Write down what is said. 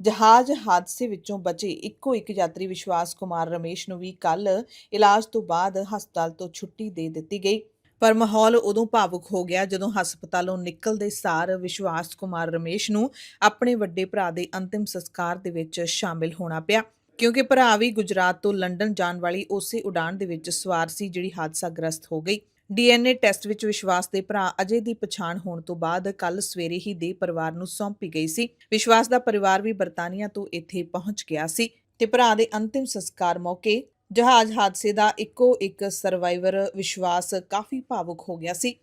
ਜਹਾਜ਼ ਹਾਦਸੇ ਵਿੱਚੋਂ ਬਚੇ ਇੱਕੋ ਇੱਕ ਯਾਤਰੀ ਵਿਸ਼ਵਾਸ ਕੁਮਾਰ ਰਮੇਸ਼ ਨੂੰ ਵੀ ਕੱਲ ਇਲਾਜ ਤੋਂ ਬਾਅਦ ਹਸਪਤਾਲ ਤੋਂ ਛੁੱਟੀ ਦੇ ਦਿੱਤੀ ਗਈ। ਪਰ ਮਾਹੌਲ ਉਦੋਂ ਭਾਵੁਕ ਹੋ ਗਿਆ ਜਦੋਂ ਹਸਪਤਾਲੋਂ ਨਿਕਲਦੇ ਸਾਰ ਵਿਸ਼ਵਾਸ ਕੁਮਾਰ ਰਮੇਸ਼ ਨੂੰ ਆਪਣੇ ਵੱਡੇ ਭਰਾ ਦੇ ਅੰਤਿਮ ਸੰਸਕਾਰ ਦੇ ਵਿੱਚ ਸ਼ਾਮਿਲ ਹੋਣਾ ਪਿਆ, ਕਿਉਂਕਿ ਭਰਾ ਵੀ ਗੁਜਰਾਤ ਤੋਂ ਲੰਡਨ ਜਾਣ ਵਾਲੀ ਉਸੇ ਉਡਾਨ ਦੇ ਵਿੱਚ ਸਵਾਰ ਸੀ ਜਿਹੜੀ ਹਾਦਸਾਗ੍ਰਸਤ ਹੋ ਗਈ। ਡੀਐਨਏ ਟੈਸਟ ਵਿੱਚ ਵਿਸ਼ਵਾਸ ਦੇ ਭਰਾ ਅਜੇ ਦੀ ਪਛਾਣ ਹੋਣ ਤੋਂ ਬਾਅਦ ਕੱਲ ਸਵੇਰੇ ਹੀ ਦੇਹ ਪਰਿਵਾਰ ਨੂੰ ਸੌਂਪੀ ਗਈ ਸੀ। ਵਿਸ਼ਵਾਸ ਦਾ ਪਰਿਵਾਰ ਵੀ ਬਰਤਾਨੀਆ ਤੋਂ ਇੱਥੇ ਪਹੁੰਚ ਗਿਆ ਸੀ ਤੇ ਭਰਾ ਦੇ ਅੰਤਿਮ ਸੰਸਕਾਰ ਮੌਕੇ ਜਹਾਜ਼ ਹਾਦਸੇ ਦਾ ਇੱਕੋ ਇੱਕ ਸਰਵਾਈਵਰ ਵਿਸ਼ਵਾਸ ਕਾਫੀ ਭਾਵੁਕ ਹੋ ਗਿਆ ਸੀ।